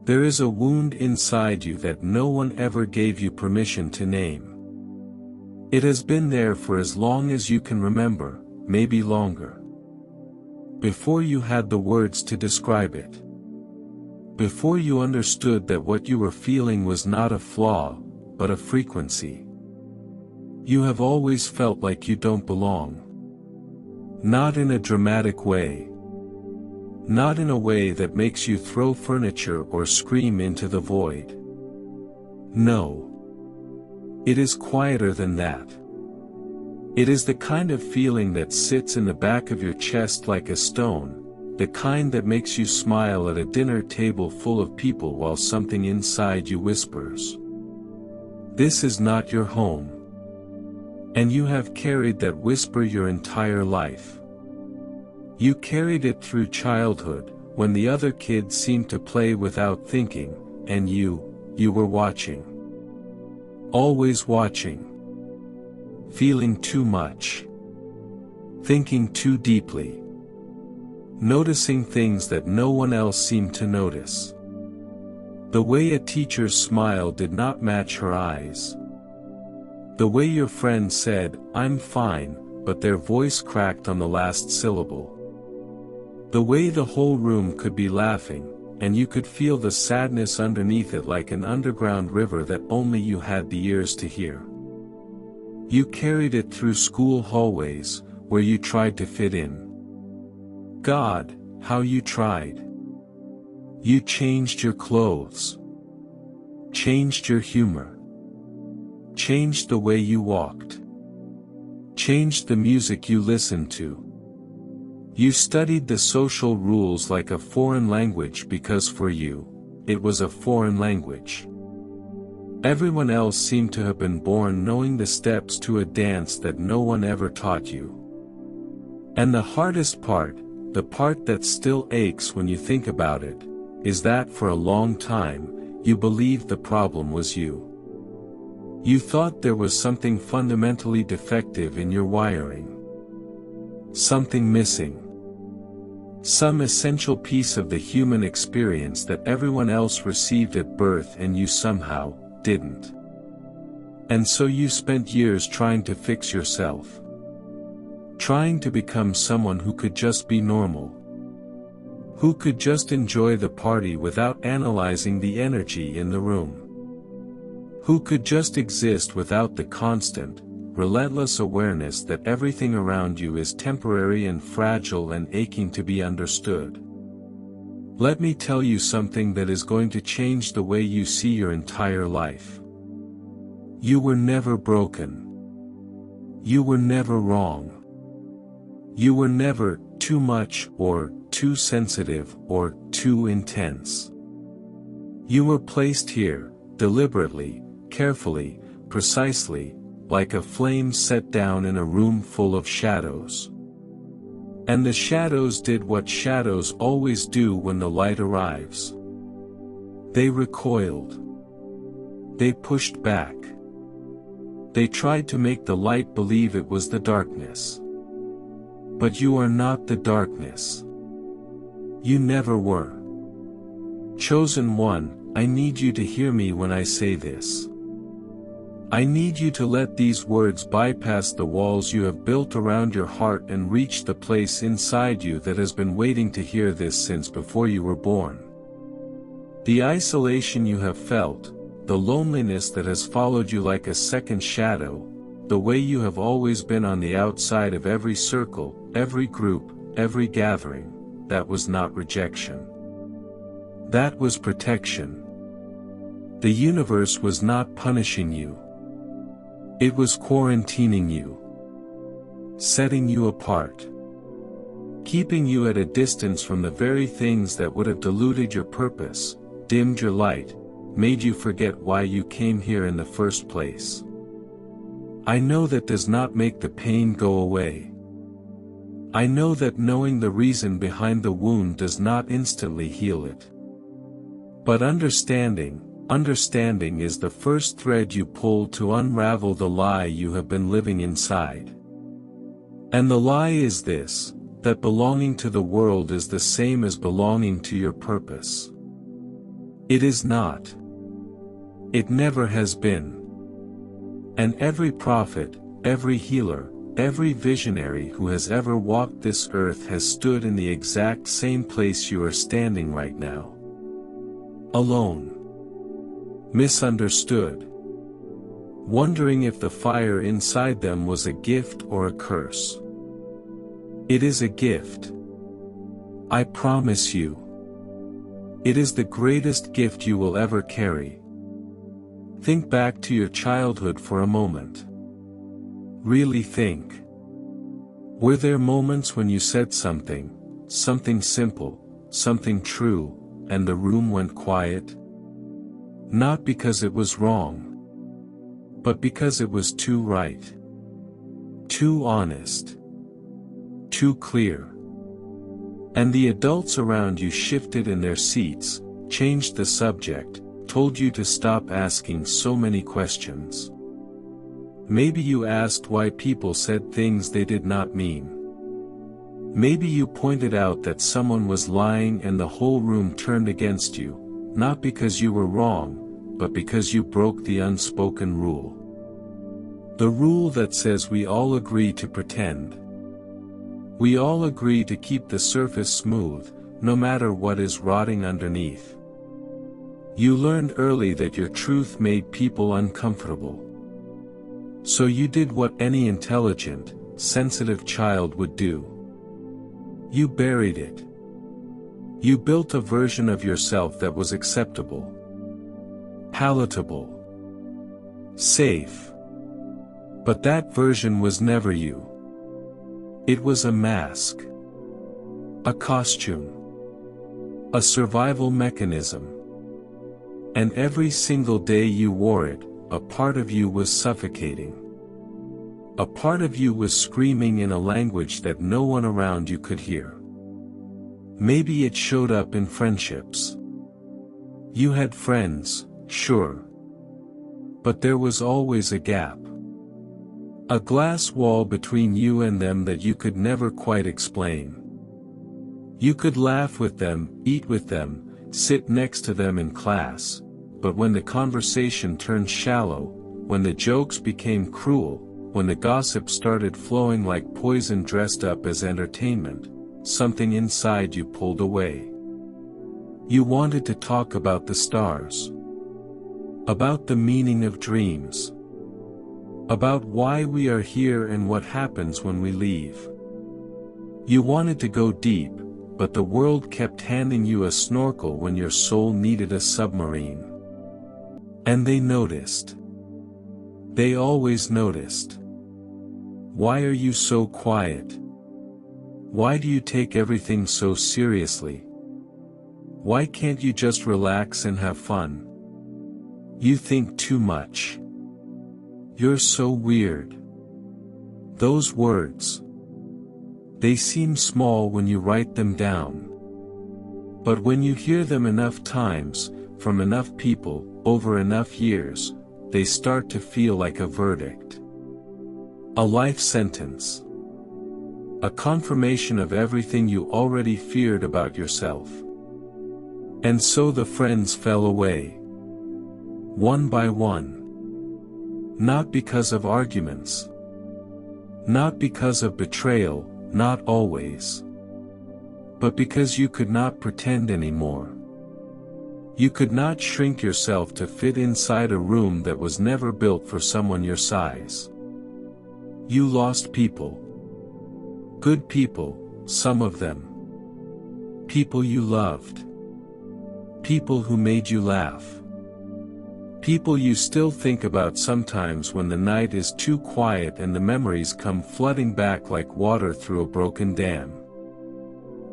There is a wound inside you that no one ever gave you permission to name. It has been there for as long as you can remember, maybe longer. Before you had the words to describe it. Before you understood that what you were feeling was not a flaw, but a frequency. You have always felt like you don't belong. Not in a dramatic way. Not in a way that makes you throw furniture or scream into the void. No. It is quieter than that. It is the kind of feeling that sits in the back of your chest like a stone, the kind that makes you smile at a dinner table full of people while something inside you whispers. This is not your home. And you have carried that whisper your entire life. You carried it through childhood, when the other kids seemed to play without thinking, and you were watching. Always watching. Feeling too much. Thinking too deeply. Noticing things that no one else seemed to notice. The way a teacher's smile did not match her eyes. The way your friend said, "I'm fine," but their voice cracked on the last syllable. The way the whole room could be laughing, and you could feel the sadness underneath it like an underground river that only you had the ears to hear. You carried it through school hallways, where you tried to fit in. God, how you tried. You changed your clothes. Changed your humor. Changed the way you walked. Changed the music you listened to. You studied the social rules like a foreign language because for you, it was a foreign language. Everyone else seemed to have been born knowing the steps to a dance that no one ever taught you. And the hardest part, the part that still aches when you think about it, is that for a long time, you believed the problem was you. You thought there was something fundamentally defective in your wiring. Something missing. Some essential piece of the human experience that everyone else received at birth and you somehow didn't. And so you spent years trying to fix yourself. Trying to become someone who could just be normal. Who could just enjoy the party without analyzing the energy in the room. Who could just exist without the constant, relentless awareness that everything around you is temporary and fragile and aching to be understood. Let me tell you something that is going to change the way you see your entire life. You were never broken. You were never wrong. You were never too much or too sensitive or too intense. You were placed here, deliberately, carefully, precisely, like a flame set down in a room full of shadows. And the shadows did what shadows always do when the light arrives. They recoiled. They pushed back. They tried to make the light believe it was the darkness. But you are not the darkness. You never were. Chosen one, I need you to hear me when I say this. I need you to let these words bypass the walls you have built around your heart and reach the place inside you that has been waiting to hear this since before you were born. The isolation you have felt, the loneliness that has followed you like a second shadow, the way you have always been on the outside of every circle, every group, every gathering, that was not rejection. That was protection. The universe was not punishing you. It was quarantining you. Setting you apart. Keeping you at a distance from the very things that would have diluted your purpose, dimmed your light, made you forget why you came here in the first place. I know that does not make the pain go away. I know that knowing the reason behind the wound does not instantly heal it. But understanding is the first thread you pull to unravel the lie you have been living inside. And the lie is this, that belonging to the world is the same as belonging to your purpose. It is not. It never has been. And every prophet, every healer, every visionary who has ever walked this earth has stood in the exact same place you are standing right now. Alone. Misunderstood. Wondering if the fire inside them was a gift or a curse. It is a gift. I promise you. It is the greatest gift you will ever carry. Think back to your childhood for a moment. Really think. Were there moments when you said something simple, something true, and the room went quiet? Not because it was wrong, but because it was too right. Too honest. Too clear. And the adults around you shifted in their seats, changed the subject, told you to stop asking so many questions. Maybe you asked why people said things they did not mean. Maybe you pointed out that someone was lying and the whole room turned against you, not because you were wrong, but because you broke the unspoken rule. The rule that says we all agree to pretend. We all agree to keep the surface smooth, no matter what is rotting underneath. You learned early that your truth made people uncomfortable. So you did what any intelligent, sensitive child would do. You buried it. You built a version of yourself that was acceptable, palatable, safe. But that version was never you. It was a mask. A costume. A survival mechanism. And every single day you wore it, a part of you was suffocating. A part of you was screaming in a language that no one around you could hear. Maybe it showed up in friendships. You had friends, sure. But there was always a gap. A glass wall between you and them that you could never quite explain. You could laugh with them, eat with them, sit next to them in class, but when the conversation turned shallow, when the jokes became cruel, when the gossip started flowing like poison dressed up as entertainment, something inside you pulled away. You wanted to talk about the stars. About the meaning of dreams. About why we are here and what happens when we leave. You wanted to go deep, but the world kept handing you a snorkel when your soul needed a submarine. And they noticed. They always noticed. Why are you so quiet? Why do you take everything so seriously? Why can't you just relax and have fun? You think too much. You're so weird. Those words. They seem small when you write them down. But when you hear them enough times, from enough people, over enough years, they start to feel like a verdict. A life sentence. A confirmation of everything you already feared about yourself. And so the friends fell away. One by one. Not because of arguments. Not because of betrayal, not always. But because you could not pretend anymore. You could not shrink yourself to fit inside a room that was never built for someone your size. You lost people. Good people, some of them. People you loved. People who made you laugh. People you still think about sometimes when the night is too quiet and the memories come flooding back like water through a broken dam.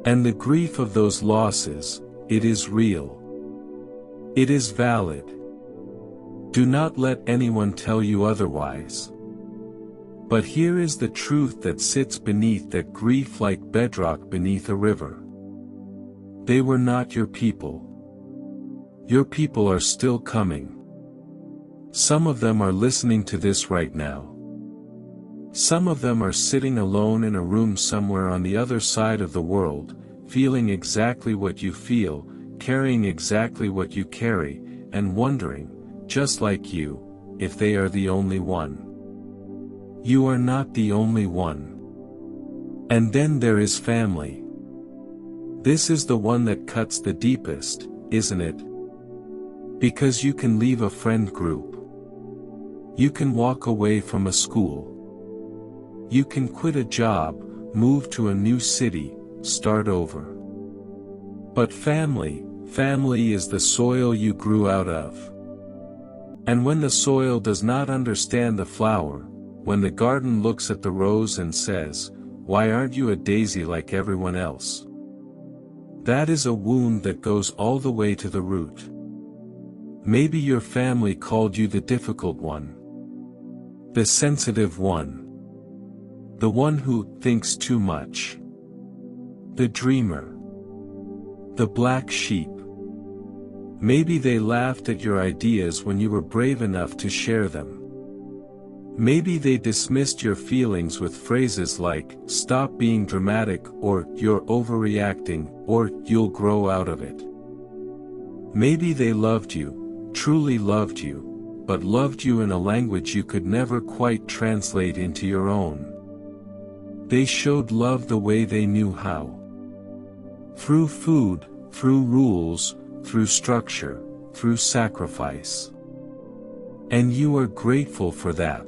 And the grief of those losses, it is real. It is valid. Do not let anyone tell you otherwise. But here is the truth that sits beneath that grief like bedrock beneath a river. They were not your people. Your people are still coming. Some of them are listening to this right now. Some of them are sitting alone in a room somewhere on the other side of the world, feeling exactly what you feel, carrying exactly what you carry, and wondering, just like you, if they are the only one. You are not the only one. And then there is family. This is the one that cuts the deepest, isn't it? Because you can leave a friend group. You can walk away from a school. You can quit a job, move to a new city, start over. But family is the soil you grew out of. And when the soil does not understand the flower, when the garden looks at the rose and says, "Why aren't you a daisy like everyone else?" That is a wound that goes all the way to the root. Maybe your family called you the difficult one. The sensitive one. The one who thinks too much. The dreamer. The black sheep. Maybe they laughed at your ideas when you were brave enough to share them. Maybe they dismissed your feelings with phrases like, "Stop being dramatic," or "You're overreacting," or "You'll grow out of it." Maybe they loved you, truly loved you, but loved you in a language you could never quite translate into your own. They showed love the way they knew how. Through food, through rules, through structure, through sacrifice. And you are grateful for that.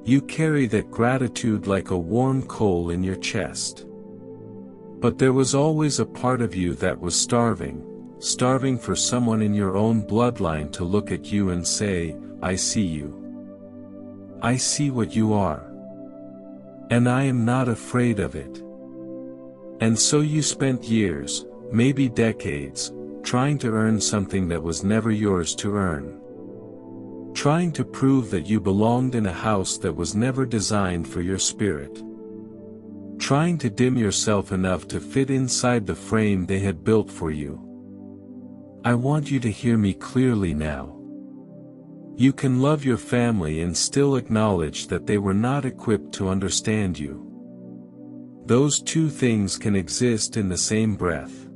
You carry that gratitude like a warm coal in your chest. But there was always a part of you that was starving for someone in your own bloodline to look at you and say, "I see you. I see what you are. And I am not afraid of it." And so you spent years, maybe decades, trying to earn something that was never yours to earn. Trying to prove that you belonged in a house that was never designed for your spirit. Trying to dim yourself enough to fit inside the frame they had built for you. I want you to hear me clearly now. You can love your family and still acknowledge that they were not equipped to understand you. Those two things can exist in the same breath.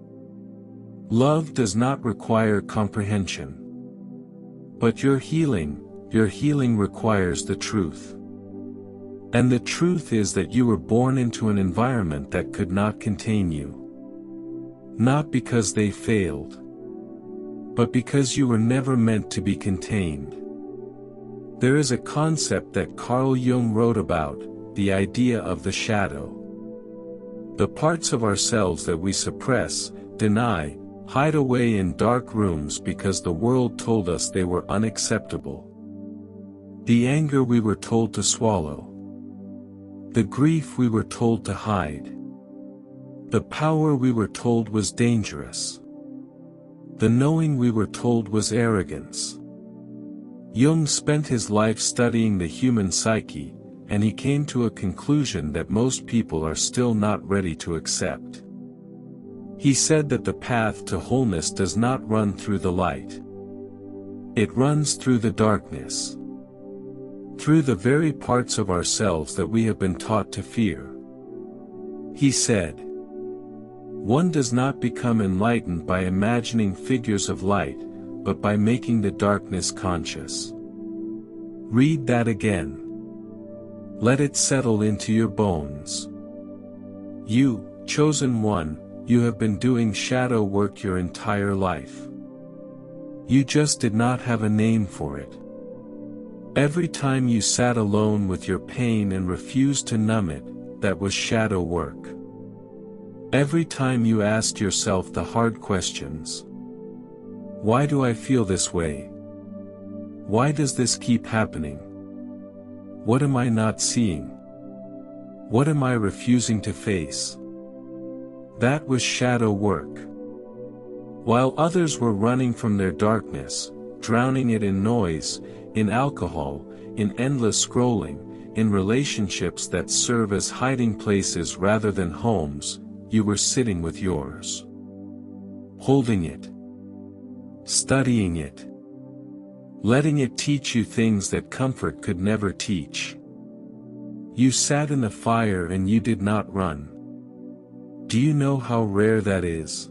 Love does not require comprehension. But your healing requires the truth. And the truth is that you were born into an environment that could not contain you. Not because they failed, but because you were never meant to be contained. There is a concept that Carl Jung wrote about, the idea of the shadow. The parts of ourselves that we suppress, deny, hide away in dark rooms because the world told us they were unacceptable. The anger we were told to swallow. The grief we were told to hide. The power we were told was dangerous. The knowing we were told was arrogance. Jung spent his life studying the human psyche, and he came to a conclusion that most people are still not ready to accept. He said that the path to wholeness does not run through the light. It runs through the darkness. Through the very parts of ourselves that we have been taught to fear. He said, "One does not become enlightened by imagining figures of light, but by making the darkness conscious." Read that again. Let it settle into your bones. You, chosen one, you have been doing shadow work your entire life. You just did not have a name for it. Every time you sat alone with your pain and refused to numb it, that was shadow work. Every time you asked yourself the hard questions. Why do I feel this way? Why does this keep happening? What am I not seeing? What am I refusing to face? That was shadow work. While others were running from their darkness, drowning it in noise, in alcohol, in endless scrolling, in relationships that serve as hiding places rather than homes, you were sitting with yours. Holding it. Studying it. Letting it teach you things that comfort could never teach. You sat in the fire and you did not run. Do you know how rare that is?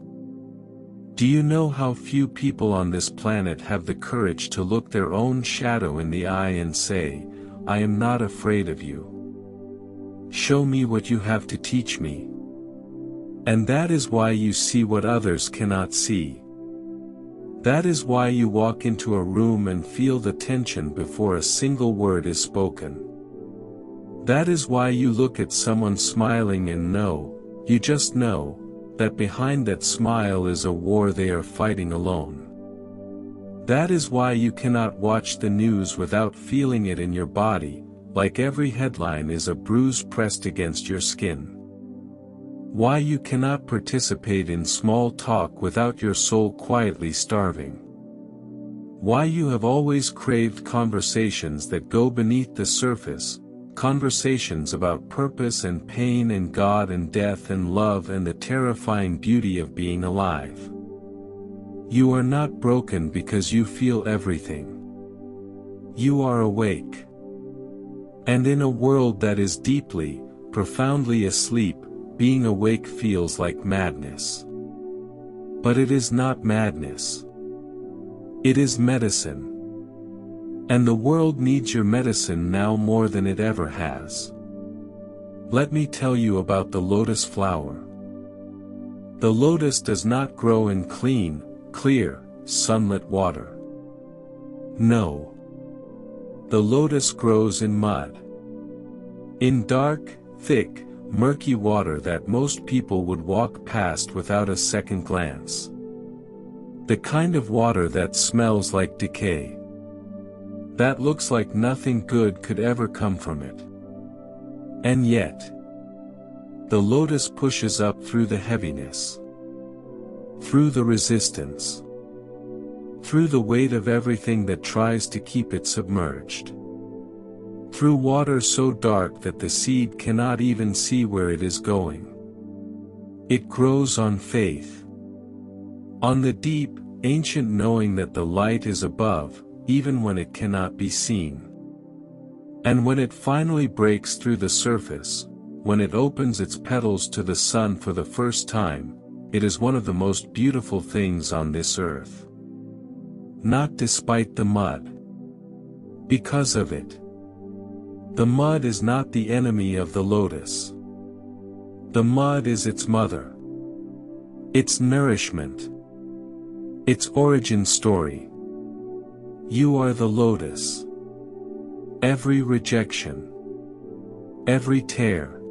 Do you know how few people on this planet have the courage to look their own shadow in the eye and say, "I am not afraid of you. Show me what you have to teach me." And that is why you see what others cannot see. That is why you walk into a room and feel the tension before a single word is spoken. That is why you look at someone smiling and know, you just know, that behind that smile is a war they are fighting alone. That is why you cannot watch the news without feeling it in your body, like every headline is a bruise pressed against your skin. Why you cannot participate in small talk without your soul quietly starving. Why you have always craved conversations that go beneath the surface, conversations about purpose and pain and God and death and love and the terrifying beauty of being alive. You are not broken because you feel everything. You are awake. And in a world that is deeply, profoundly asleep, being awake feels like madness. But it is not madness. It is medicine. And the world needs your medicine now more than it ever has. Let me tell you about the lotus flower. The lotus does not grow in clean, clear, sunlit water. No. The lotus grows in mud. In dark, thick, murky water that most people would walk past without a second glance. The kind of water that smells like decay. That looks like nothing good could ever come from it. And yet, the lotus pushes up through the heaviness, through the resistance, through the weight of everything that tries to keep it submerged, through water so dark that the seed cannot even see where it is going. It grows on faith, on the deep, ancient knowing that the light is above, even when it cannot be seen. And when it finally breaks through the surface, when it opens its petals to the sun for the first time, it is one of the most beautiful things on this earth. Not despite the mud. Because of it. The mud is not the enemy of the lotus. The mud is its mother. Its nourishment. Its origin story. You are the lotus. Every rejection. Every tear.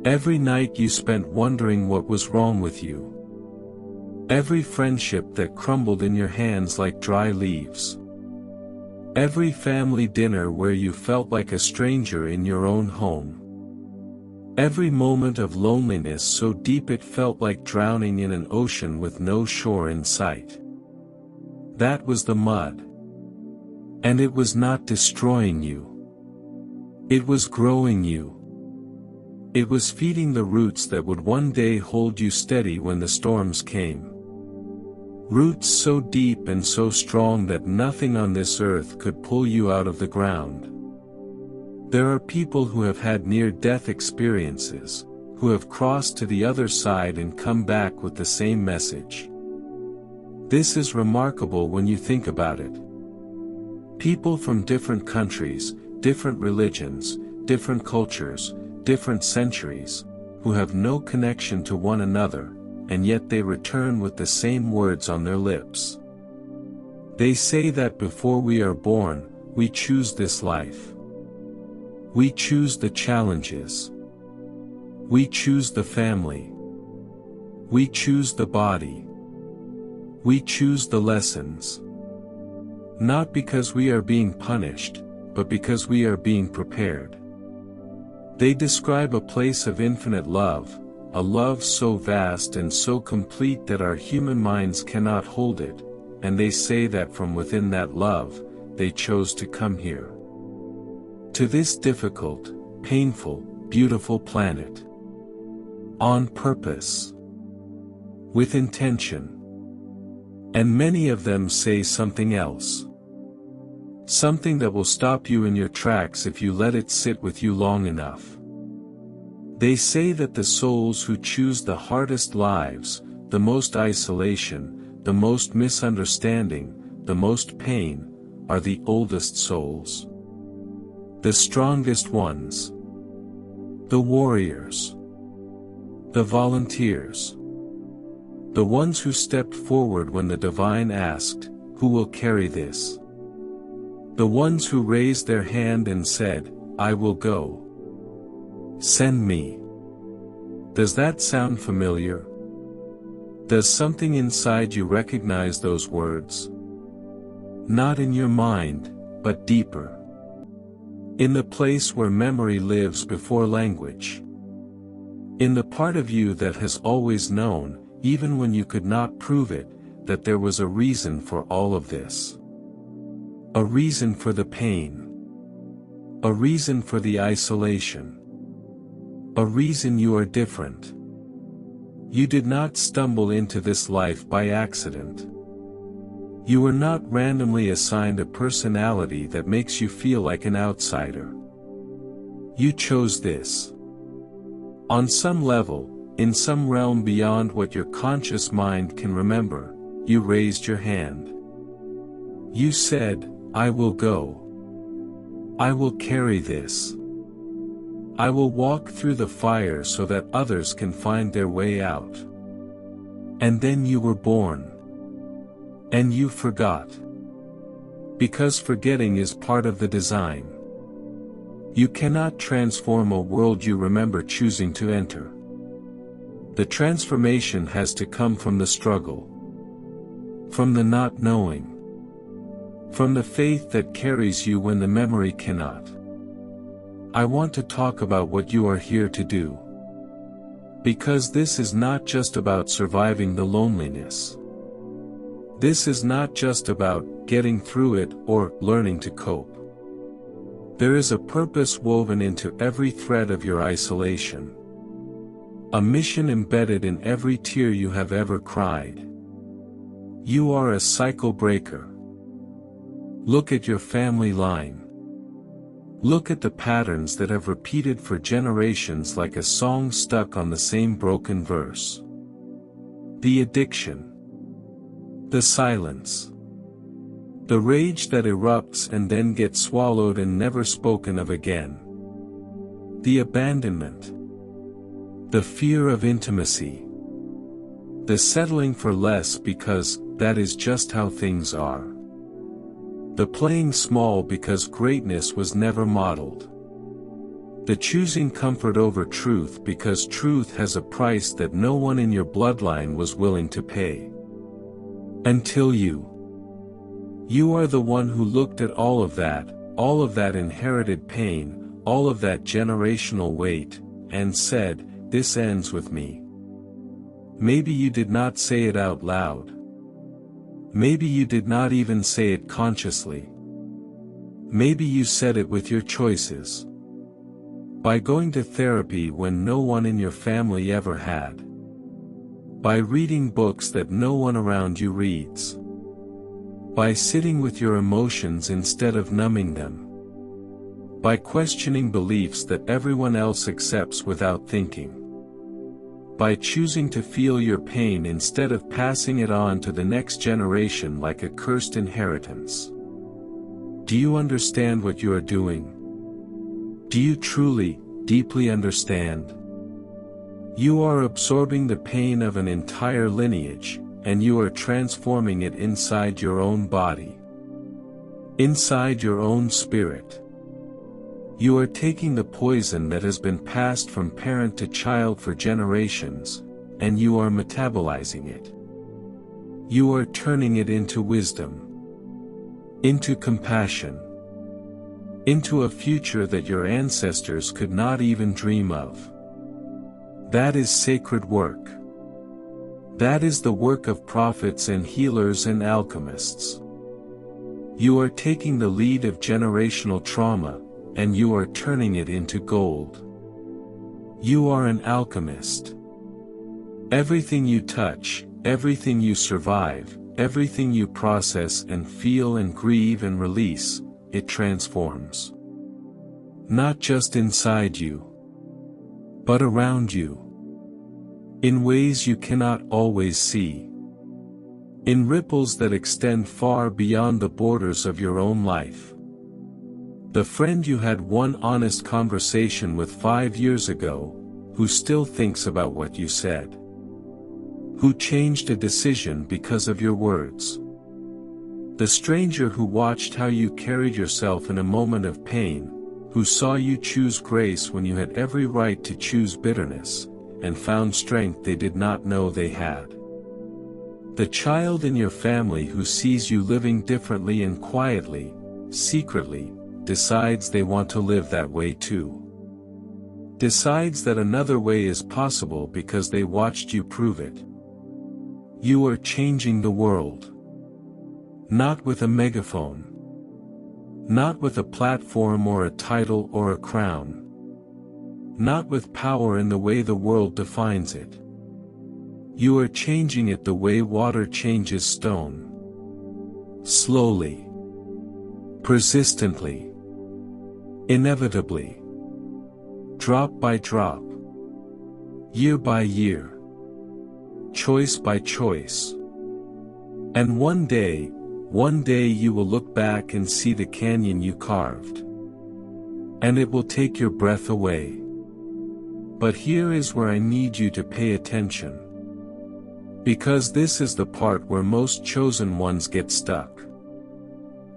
Every night you spent wondering what was wrong with you. Every friendship that crumbled in your hands like dry leaves. Every family dinner where you felt like a stranger in your own home. Every moment of loneliness so deep it felt like drowning in an ocean with no shore in sight. That was the mud. And it was not destroying you. It was growing you. It was feeding the roots that would one day hold you steady when the storms came. Roots so deep and so strong that nothing on this earth could pull you out of the ground. There are people who have had near-death experiences, who have crossed to the other side and come back with the same message. This is remarkable when you think about it. People from different countries, different religions, different cultures, different centuries, who have no connection to one another, and yet they return with the same words on their lips. They say that before we are born, we choose this life. We choose the challenges. We choose the family. We choose the body. We choose the lessons. Not because we are being punished, but because we are being prepared. They describe a place of infinite love, a love so vast and so complete that our human minds cannot hold it, and they say that from within that love, they chose to come here. To this difficult, painful, beautiful planet. On purpose. With intention. And many of them say something else. Something that will stop you in your tracks if you let it sit with you long enough. They say that the souls who choose the hardest lives, the most isolation, the most misunderstanding, the most pain, are the oldest souls. The strongest ones. The warriors. The volunteers. The ones who stepped forward when the divine asked, "Who will carry this?" The ones who raised their hand and said, "I will go. Send me." Does that sound familiar? Does something inside you recognize those words? Not in your mind, but deeper. In the place where memory lives before language. In the part of you that has always known, even when you could not prove it, that there was a reason for all of this. A reason for the pain. A reason for the isolation. A reason you are different. You did not stumble into this life by accident. You were not randomly assigned a personality that makes you feel like an outsider. You chose this. On some level, in some realm beyond what your conscious mind can remember, you raised your hand. You said, "I will go. I will carry this. I will walk through the fire so that others can find their way out." And then you were born. And you forgot. Because forgetting is part of the design. You cannot transform a world you remember choosing to enter. The transformation has to come from the struggle. From the not knowing. From the faith that carries you when the memory cannot. I want to talk about what you are here to do. Because this is not just about surviving the loneliness. This is not just about getting through it or learning to cope. There is a purpose woven into every thread of your isolation. A mission embedded in every tear you have ever cried. You are a cycle breaker. Look at your family line. Look at the patterns that have repeated for generations like a song stuck on the same broken verse. The addiction. The silence. The rage that erupts and then gets swallowed and never spoken of again. The abandonment. The fear of intimacy. The settling for less because that is just how things are. The playing small because greatness was never modeled. The choosing comfort over truth because truth has a price that no one in your bloodline was willing to pay. Until you. You are the one who looked at all of that inherited pain, all of that generational weight, and said, "This ends with me." Maybe you did not say it out loud. Maybe you did not even say it consciously. Maybe you said it with your choices. By going to therapy when no one in your family ever had. By reading books that no one around you reads. By sitting with your emotions instead of numbing them. By questioning beliefs that everyone else accepts without thinking. By choosing to feel your pain instead of passing it on to the next generation like a cursed inheritance. Do you understand what you are doing? Do you truly, deeply understand? You are absorbing the pain of an entire lineage, and you are transforming it inside your own body. Inside your own spirit. You are taking the poison that has been passed from parent to child for generations, and you are metabolizing it. You are turning it into wisdom. Into compassion. Into a future that your ancestors could not even dream of. That is sacred work. That is the work of prophets and healers and alchemists. You are taking the lead of generational trauma, and you are turning it into gold. You are an alchemist. Everything you touch, everything you survive, everything you process and feel and grieve and release, it transforms. Not just inside you, but around you. In ways you cannot always see. In ripples that extend far beyond the borders of your own life. The friend you had one honest conversation with 5 years ago, who still thinks about what you said. Who changed a decision because of your words. The stranger who watched how you carried yourself in a moment of pain, who saw you choose grace when you had every right to choose bitterness, and found strength they did not know they had. The child in your family who sees you living differently and quietly, secretly, decides they want to live that way too. Decides that another way is possible because they watched you prove it. You are changing the world. Not with a megaphone. Not with a platform or a title or a crown. Not with power in the way the world defines it. You are changing it the way water changes stone. Slowly. Persistently. Inevitably. Drop by drop. Year by year. Choice by choice. And one day you will look back and see the canyon you carved. And it will take your breath away. But here is where I need you to pay attention. Because this is the part where most chosen ones get stuck.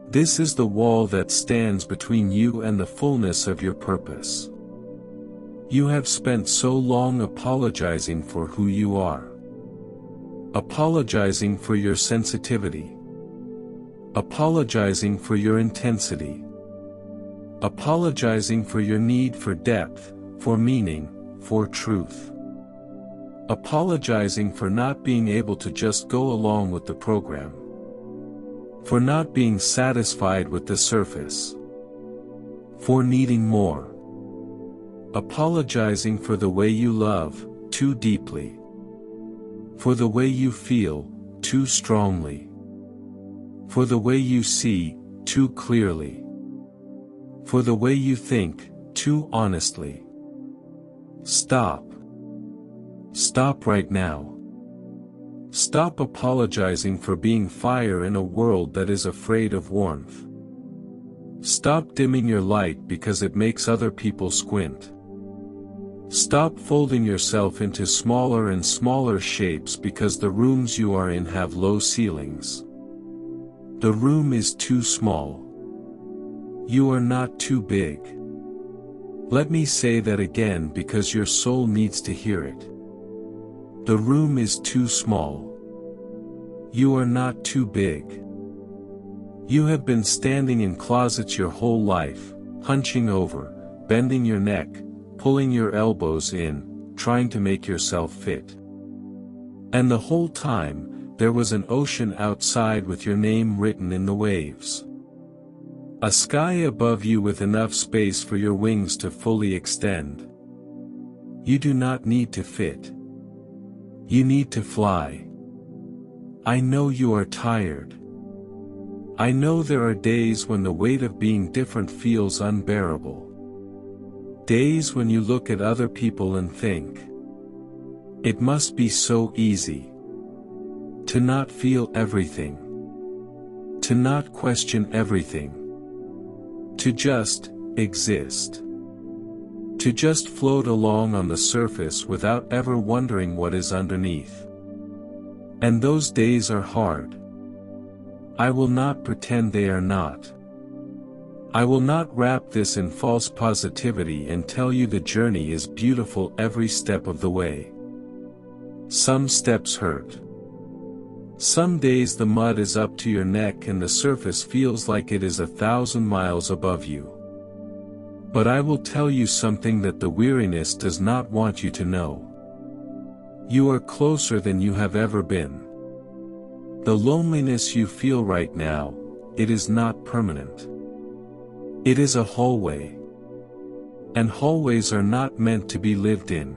This is the wall that stands between you and the fullness of your purpose. You have spent so long apologizing for who you are. Apologizing for your sensitivity. Apologizing for your intensity. Apologizing for your need for depth, for meaning, for truth. Apologizing for not being able to just go along with the program. For not being satisfied with the surface. For needing more. Apologizing for the way you love, too deeply. For the way you feel, too strongly. For the way you see, too clearly. For the way you think, too honestly. Stop. Stop right now. Stop apologizing for being fire in a world that is afraid of warmth. Stop dimming your light because it makes other people squint. Stop folding yourself into smaller and smaller shapes because the rooms you are in have low ceilings. The room is too small. You are not too big. Let me say that again because your soul needs to hear it. The room is too small. You are not too big. You have been standing in closets your whole life, hunching over, bending your neck, pulling your elbows in, trying to make yourself fit. And the whole time, there was an ocean outside with your name written in the waves. A sky above you with enough space for your wings to fully extend. You do not need to fit. You need to fly. I know you are tired. I know there are days when the weight of being different feels unbearable. Days when you look at other people and think, it must be so easy to not feel everything, to not question everything, to just exist, to just float along on the surface without ever wondering what is underneath. And those days are hard. I will not pretend they are not. I will not wrap this in false positivity and tell you the journey is beautiful every step of the way. Some steps hurt. Some days the mud is up to your neck and the surface feels like it is 1,000 miles above you. But I will tell you something that the weariness does not want you to know. You are closer than you have ever been. The loneliness you feel right now, it is not permanent. It is a hallway. And hallways are not meant to be lived in.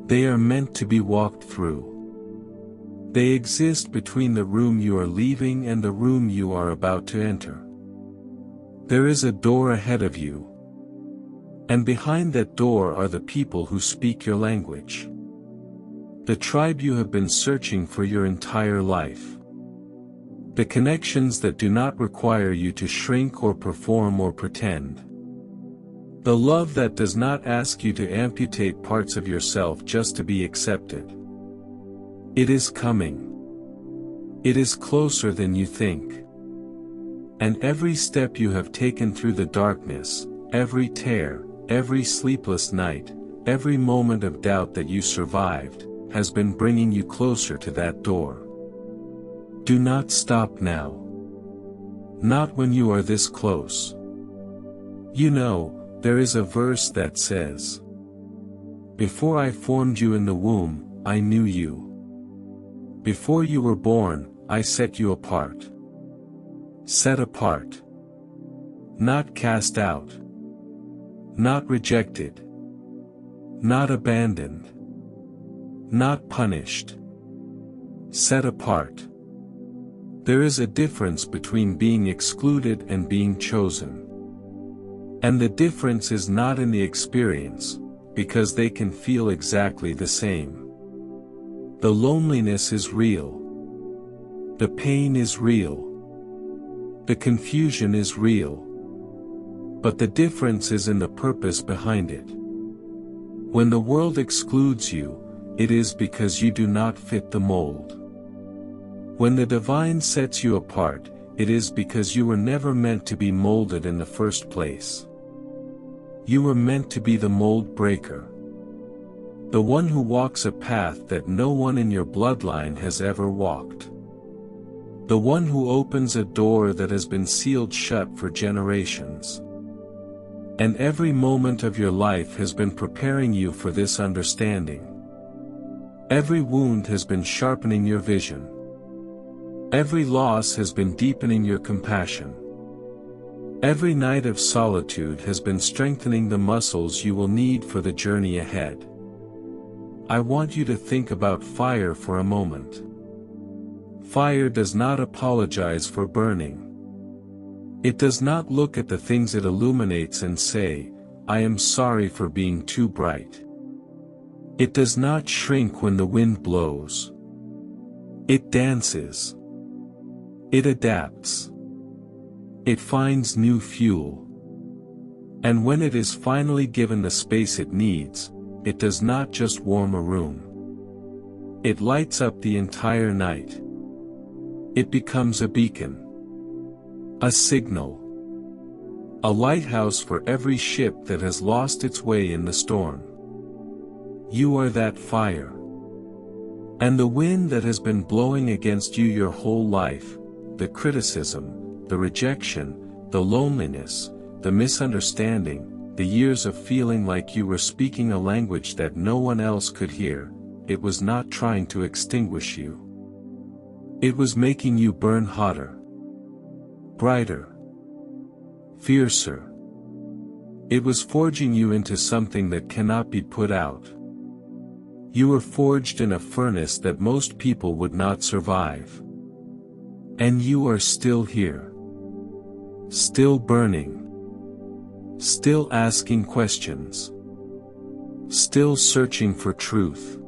They are meant to be walked through. They exist between the room you are leaving and the room you are about to enter. There is a door ahead of you. And behind that door are the people who speak your language. The tribe you have been searching for your entire life. The connections that do not require you to shrink or perform or pretend. The love that does not ask you to amputate parts of yourself just to be accepted. It is coming. It is closer than you think. And every step you have taken through the darkness, every tear, every sleepless night, every moment of doubt that you survived, has been bringing you closer to that door. Do not stop now. Not when you are this close. You know, there is a verse that says, "Before I formed you in the womb, I knew you. Before you were born, I set you apart." Set apart. Not cast out. Not rejected. Not abandoned. Not punished. Set apart. There is a difference between being excluded and being chosen. And the difference is not in the experience, because they can feel exactly the same. The loneliness is real. The pain is real. The confusion is real. But the difference is in the purpose behind it. When the world excludes you, it is because you do not fit the mold. When the divine sets you apart, it is because you were never meant to be molded in the first place. You were meant to be the mold breaker. The one who walks a path that no one in your bloodline has ever walked. The one who opens a door that has been sealed shut for generations. And every moment of your life has been preparing you for this understanding. Every wound has been sharpening your vision. Every loss has been deepening your compassion. Every night of solitude has been strengthening the muscles you will need for the journey ahead. I want you to think about fire for a moment. Fire does not apologize for burning. It does not look at the things it illuminates and say, "I am sorry for being too bright." It does not shrink when the wind blows. It dances. It adapts. It finds new fuel. And when it is finally given the space it needs, it does not just warm a room. It lights up the entire night. It becomes a beacon. A signal. A lighthouse for every ship that has lost its way in the storm. You are that fire. And the wind that has been blowing against you your whole life, the criticism, the rejection, the loneliness, the misunderstanding, the years of feeling like you were speaking a language that no one else could hear, it was not trying to extinguish you. It was making you burn hotter, brighter, fiercer. It was forging you into something that cannot be put out. You were forged in a furnace that most people would not survive. And you are still here. Still burning. Still asking questions. Still searching for truth.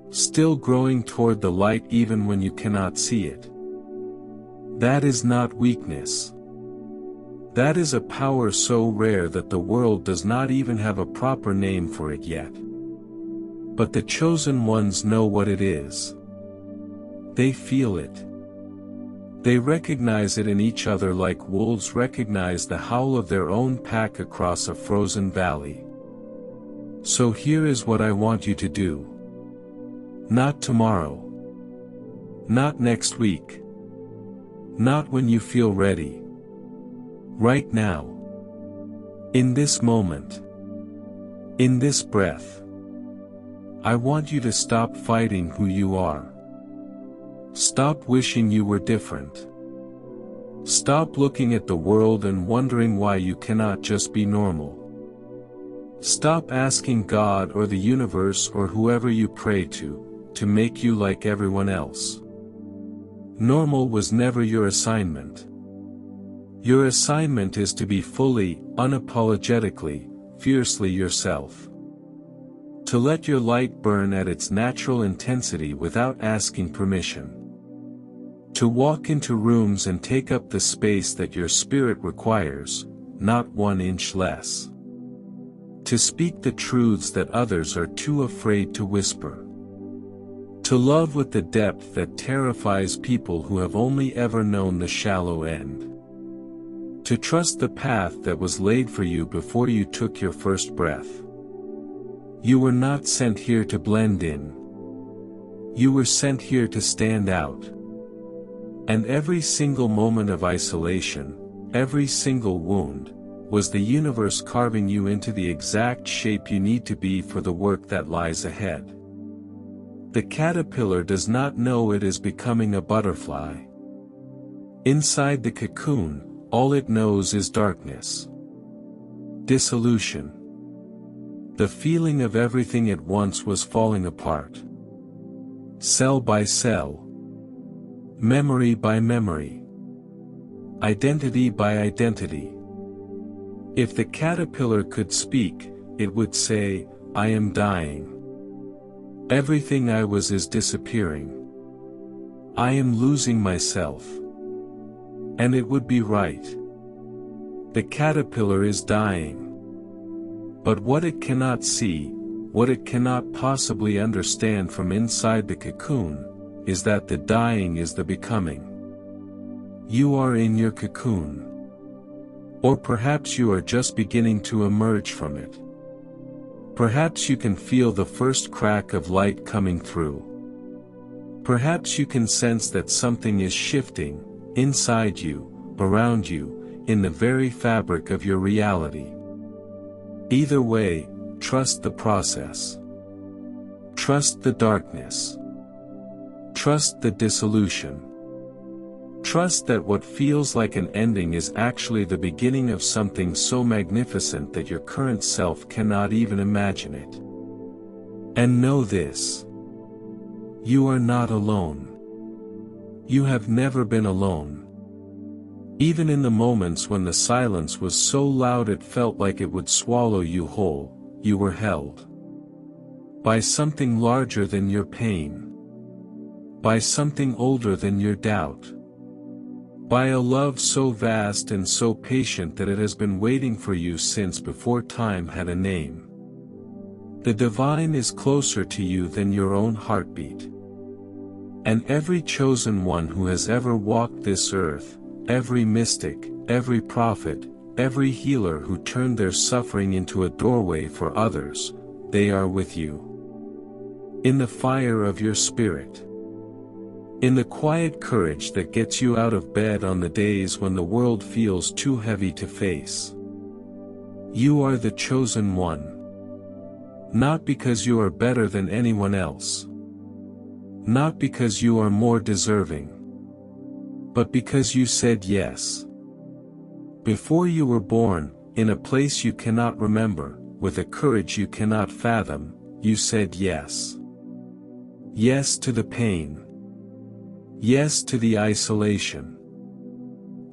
Still growing toward the light even when you cannot see it. That is not weakness. That is a power so rare that the world does not even have a proper name for it yet. But the chosen ones know what it is. They feel it. They recognize it in each other like wolves recognize the howl of their own pack across a frozen valley. So here is what I want you to do. Not tomorrow. Not next week. Not when you feel ready. Right now. In this moment. In this breath. I want you to stop fighting who you are. Stop wishing you were different. Stop looking at the world and wondering why you cannot just be normal. Stop asking God or the universe or whoever you pray to make you like everyone else. Normal was never your assignment. Your assignment is to be fully, unapologetically, fiercely yourself. To let your light burn at its natural intensity without asking permission. To walk into rooms and take up the space that your spirit requires, not 1 inch less. To speak the truths that others are too afraid to whisper. To love with the depth that terrifies people who have only ever known the shallow end. To trust the path that was laid for you before you took your first breath. You were not sent here to blend in. You were sent here to stand out. And every single moment of isolation, every single wound, was the universe carving you into the exact shape you need to be for the work that lies ahead. The caterpillar does not know it is becoming a butterfly. Inside the cocoon, all it knows is darkness. Dissolution. The feeling of everything at once was falling apart. Cell by cell. Memory by memory. Identity by identity. If the caterpillar could speak, it would say, "I am dying. Everything I was is disappearing. I am losing myself." And it would be right. The caterpillar is dying. But what it cannot see, what it cannot possibly understand from inside the cocoon, is that the dying is the becoming. You are in your cocoon. Or perhaps you are just beginning to emerge from it. Perhaps you can feel the first crack of light coming through. Perhaps you can sense that something is shifting, inside you, around you, in the very fabric of your reality. Either way, trust the process. Trust the darkness. Trust the dissolution. Trust that what feels like an ending is actually the beginning of something so magnificent that your current self cannot even imagine it. And know this. You are not alone. You have never been alone. Even in the moments when the silence was so loud it felt like it would swallow you whole, you were held. By something larger than your pain. By something older than your doubt. By a love so vast and so patient that it has been waiting for you since before time had a name. The divine is closer to you than your own heartbeat. And every chosen one who has ever walked this earth, every mystic, every prophet, every healer who turned their suffering into a doorway for others, they are with you. In the fire of your spirit. In the quiet courage that gets you out of bed on the days when the world feels too heavy to face. You are the chosen one. Not because you are better than anyone else. Not because you are more deserving. But because you said yes. Before you were born, in a place you cannot remember, with a courage you cannot fathom, you said yes. Yes to the pain. Yes to the isolation.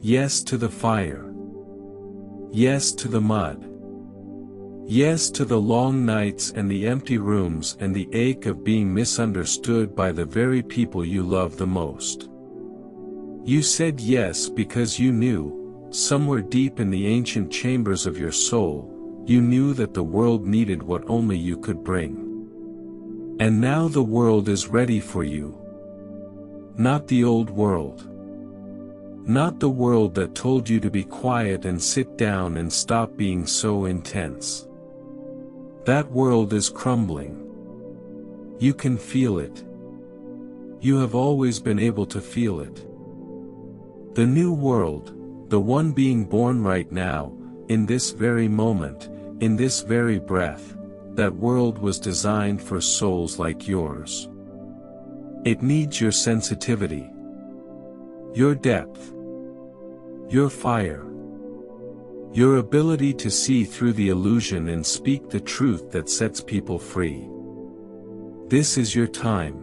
Yes to the fire. Yes to the mud. Yes to the long nights and the empty rooms and the ache of being misunderstood by the very people you love the most. You said yes because you knew, somewhere deep in the ancient chambers of your soul, you knew that the world needed what only you could bring. And now the world is ready for you. Not the old world. Not the world that told you to be quiet and sit down and stop being so intense. That world is crumbling. You can feel it. You have always been able to feel it. The new world, the one being born right now, in this very moment, in this very breath, that world was designed for souls like yours. It needs your sensitivity. Your depth. Your fire. Your ability to see through the illusion and speak the truth that sets people free. This is your time.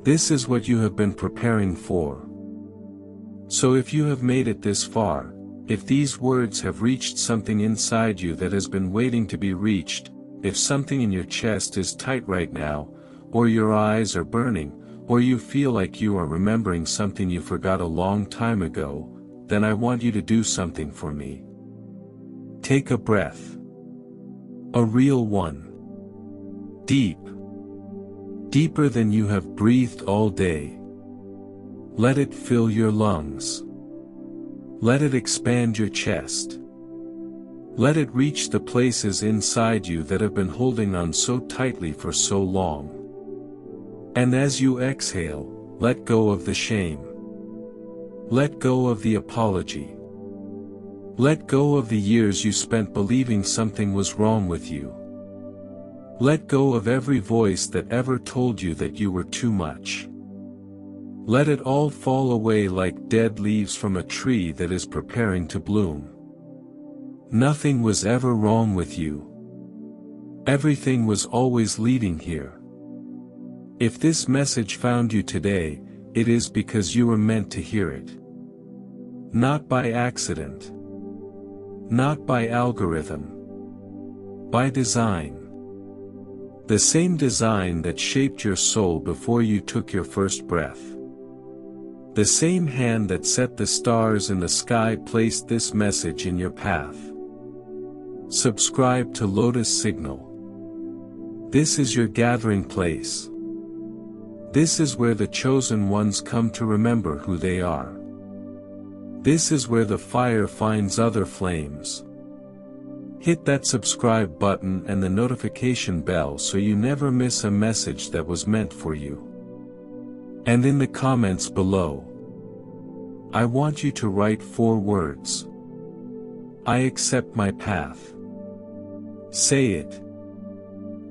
This is what you have been preparing for. So if you have made it this far, if these words have reached something inside you that has been waiting to be reached, if something in your chest is tight right now, or your eyes are burning, or you feel like you are remembering something you forgot a long time ago, then I want you to do something for me. Take a breath. A real one. Deep. Deeper than you have breathed all day. Let it fill your lungs. Let it expand your chest. Let it reach the places inside you that have been holding on so tightly for so long. And as you exhale, let go of the shame. Let go of the apology. Let go of the years you spent believing something was wrong with you. Let go of every voice that ever told you that you were too much. Let it all fall away like dead leaves from a tree that is preparing to bloom. Nothing was ever wrong with you. Everything was always leading here. If this message found you today, it is because you were meant to hear it. Not by accident. Not by algorithm. By design. The same design that shaped your soul before you took your first breath. The same hand that set the stars in the sky placed this message in your path. Subscribe to Lotus Signal. This is your gathering place. This is where the chosen ones come to remember who they are. This is where the fire finds other flames. Hit that subscribe button and the notification bell so you never miss a message that was meant for you. And in the comments below, I want you to write 4 words. I accept my path. Say it.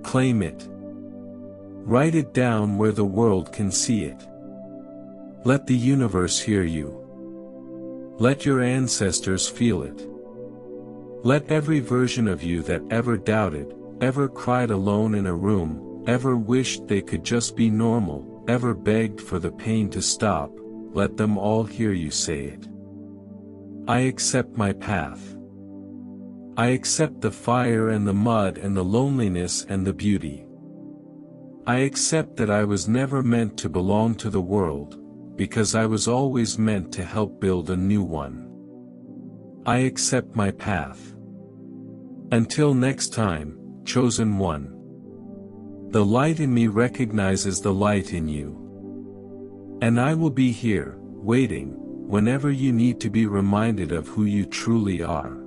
Claim it. Write it down where the world can see it. Let the universe hear you. Let your ancestors feel it. Let every version of you that ever doubted, ever cried alone in a room, ever wished they could just be normal, ever begged for the pain to stop, let them all hear you say it. I accept my path. I accept the fire and the mud and the loneliness and the beauty. I accept that I was never meant to belong to the world, because I was always meant to help build a new one. I accept my path. Until next time, chosen one. The light in me recognizes the light in you. And I will be here, waiting, whenever you need to be reminded of who you truly are.